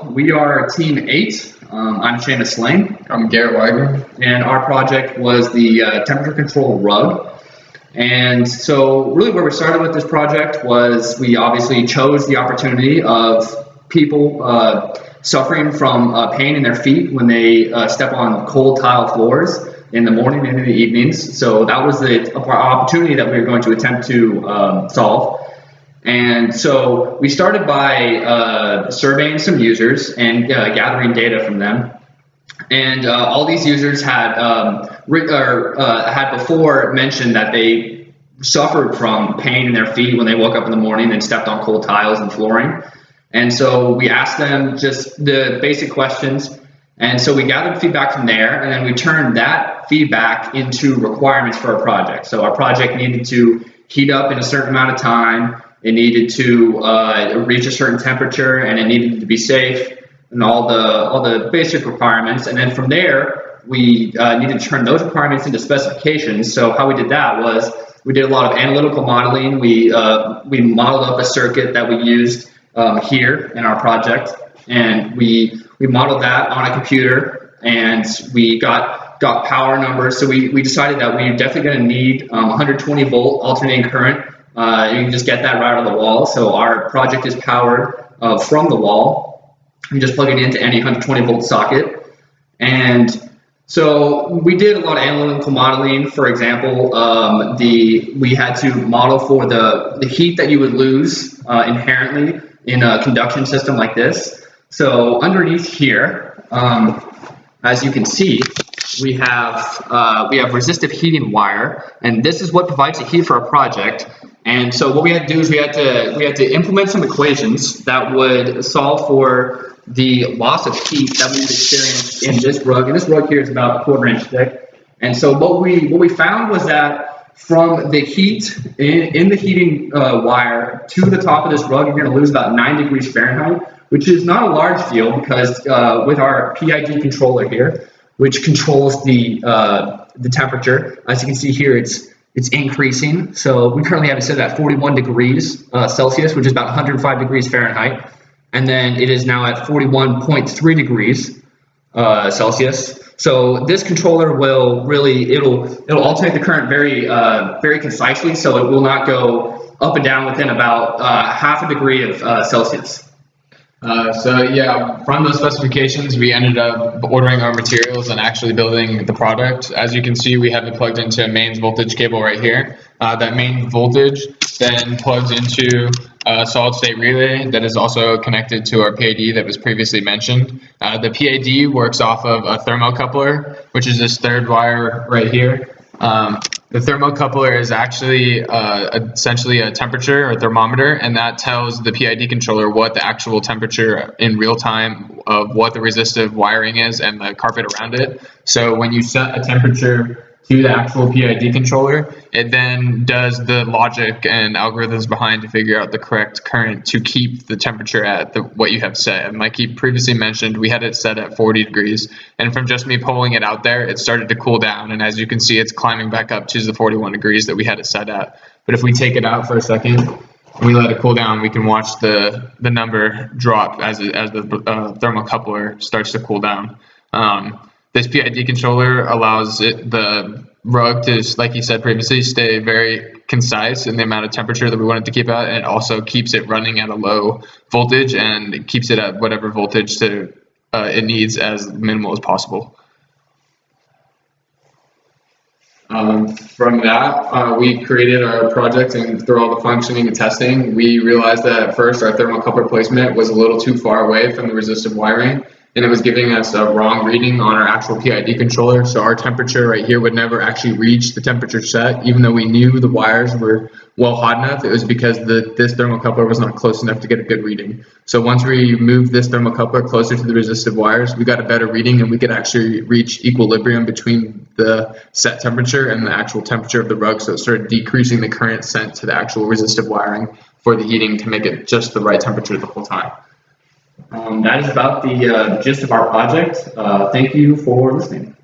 Well, we are Team 8. I'm Seamus Lane. I'm Garrett Wagner. And our project was the temperature control rug. And so really where we started with this project was we obviously chose the opportunity of people suffering from pain in their feet when they step on cold tile floors in the morning and in the evenings. So that was the opportunity that we were going to attempt to solve. And so we started by surveying some users and gathering data from them. And all these users had had before mentioned that they suffered from pain in their feet when they woke up in the morning and stepped on cold tiles and flooring. And so we asked them just the basic questions. And so we gathered feedback from there, and then we turned that feedback into requirements for our project. So our project needed to heat up in a certain amount of time. It needed to reach a certain temperature, and it needed to be safe, and all the basic requirements. And then from there, we needed to turn those requirements into specifications. So how we did that was we did a lot of analytical modeling. We modeled up a circuit that we used here in our project, and we modeled that on a computer, and we got power numbers. So we decided that we're definitely going to need 120 volt alternating current. You can just get that right out of the wall. So our project is powered from the wall. You just plug it into any 120 volt socket. And so we did a lot of analytical modeling. For example, we had to model for the heat that you would lose inherently in a conduction system like this. So underneath here, as you can see, we have resistive heating wire, and this is what provides the heat for our project. And so what we had to do is we had to implement some equations that would solve for the loss of heat that we would experience in this rug. And this rug here is about 1/4 inch thick. And so what we found was that from the heat in the heating wire to the top of this rug, you're going to lose about 9 degrees Fahrenheit, which is not a large deal because with our PID controller here, which controls the temperature, as you can see here, it's increasing. So we currently have it set at 41 degrees Celsius, which is about 105 degrees Fahrenheit. And then it is now at 41.3 degrees Celsius. So this controller will really, it'll alternate the current very concisely. So it will not go up and down within about half a degree of Celsius. So yeah, from those specifications, we ended up ordering our materials and actually building the product. As you can see, we have it plugged into a mains voltage cable right here. That main voltage then plugs into a solid state relay that is also connected to our PID that was previously mentioned. The PID works off of a thermocoupler, which is this third wire right here. The thermocoupler is actually essentially a temperature or thermometer, and that tells the PID controller what the actual temperature in real time of what the resistive wiring is and the carpet around it. So when you set a temperature to the actual PID controller, it then does the logic and algorithms behind to figure out the correct current to keep the temperature at what you have set. And like he previously mentioned, we had it set at 40 degrees, and from just me pulling it out there, it started to cool down, and as you can see, it's climbing back up to the 41 degrees that we had it set at. But if we take it out for a second and we let it cool down, we can watch the number drop as the thermocoupler starts to cool down. This PID controller allows the rug to, like you said previously, stay very concise in the amount of temperature that we want it to keep at, and it also keeps it running at a low voltage and it keeps it at whatever voltage it needs as minimal as possible. From that, we created our project, and through all the functioning and testing, we realized that at first our thermocoupler placement was a little too far away from the resistive wiring, and it was giving us a wrong reading on our actual PID controller. So our temperature right here would never actually reach the temperature set, even though we knew the wires were well hot enough. It was because this thermocoupler was not close enough to get a good reading. So once we moved this thermocoupler closer to the resistive wires, we got a better reading, and we could actually reach equilibrium between the set temperature and the actual temperature of the rug. So it started decreasing the current sent to the actual resistive wiring for the heating to make it just the right temperature the whole time. That is about the gist of our project. Thank you for listening.